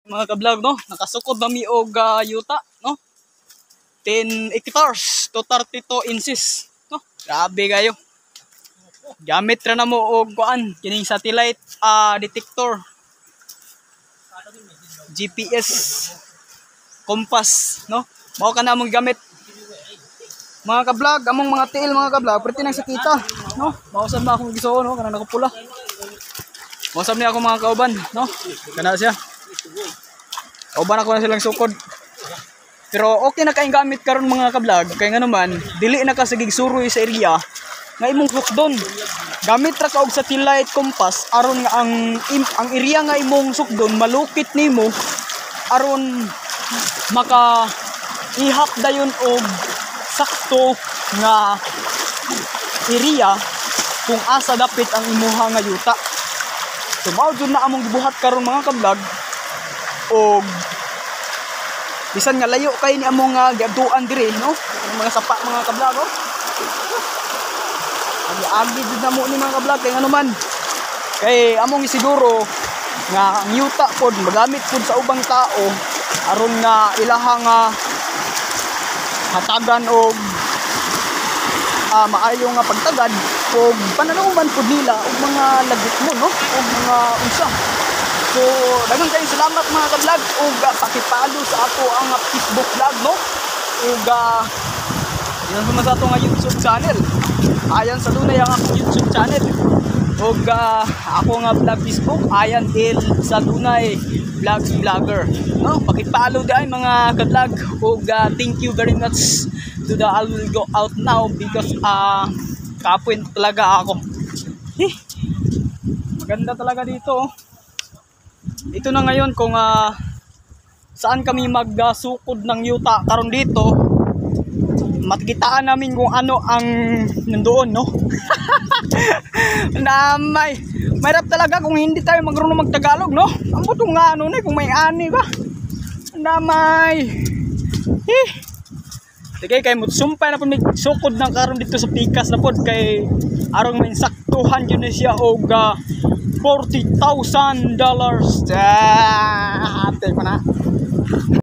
Mga ka-vlog, no, nakasukod na mi og yuta, no, 10 hectares to 32 inches, no, grabe kayo. Gamit ra na mo og kuan kining satellite detector, GPS, compass, no, mao ka na among gamit. Mga ka-vlog, among mga tiil mga ka-vlog, perti nang sakita, no, mausab na akong gisuon, no, kanang nakapula. Mausab ni ako mga kauban, no, kana siya. Kauban ako na silang sukod. Pero okay na kayong gamit karon mga ka-vlog, kay nga naman dili na ka sagig suroy sa area nga imong sukdon. Gamit ra ka og satellite compass aron nga ang area nga imong sukdon malukit nimo aron maka ihap dayon og sakto nga area kung asa dapit ang imuha nga yuta. So mao jud na among gibuhat karon mga ka-vlog, og bisan nga layo kay ni among giadtuan diri, no, ang mga sapa mga ka-vlog, oh. Agi jud na mo ni mga ka-vlog kay anuman kay among isiguro nga ang yuta pod magamit pod sa ubang tao aron nga ilahang hatagan og maayo nga pagtagad og pananaguman pod nila og mga lagit mo, no, og mga unsa. So, daghang kayong salamat mga ka-vlog ug pakipalo sa ato ang Facebook vlog, no? Ug yan naman sa ato nga YouTube channel. Ayan sa dunay ang akong YouTube channel. Ug ako nga vlog Facebook, ayan il sa dunay vlogs vlogger. No, pakipalo dai mga ka-vlog ug thank you very much to the I will go out now because kapoy talaga ako. Maganda talaga dito, oh. Ito na ngayon kung saan kami magsukod ng yuta karon dito. Matikitaan namin kung ano ang nandoon, no. Mahirap talaga kung hindi tayo marunong magtagalog, no. Ang butong nga ano na kung may ani ba. Sige kay sumpay na po may sukod ng karon dito sa pikas na pod kay arong may saktuhan yun na siya og $40,000. Ate ko na.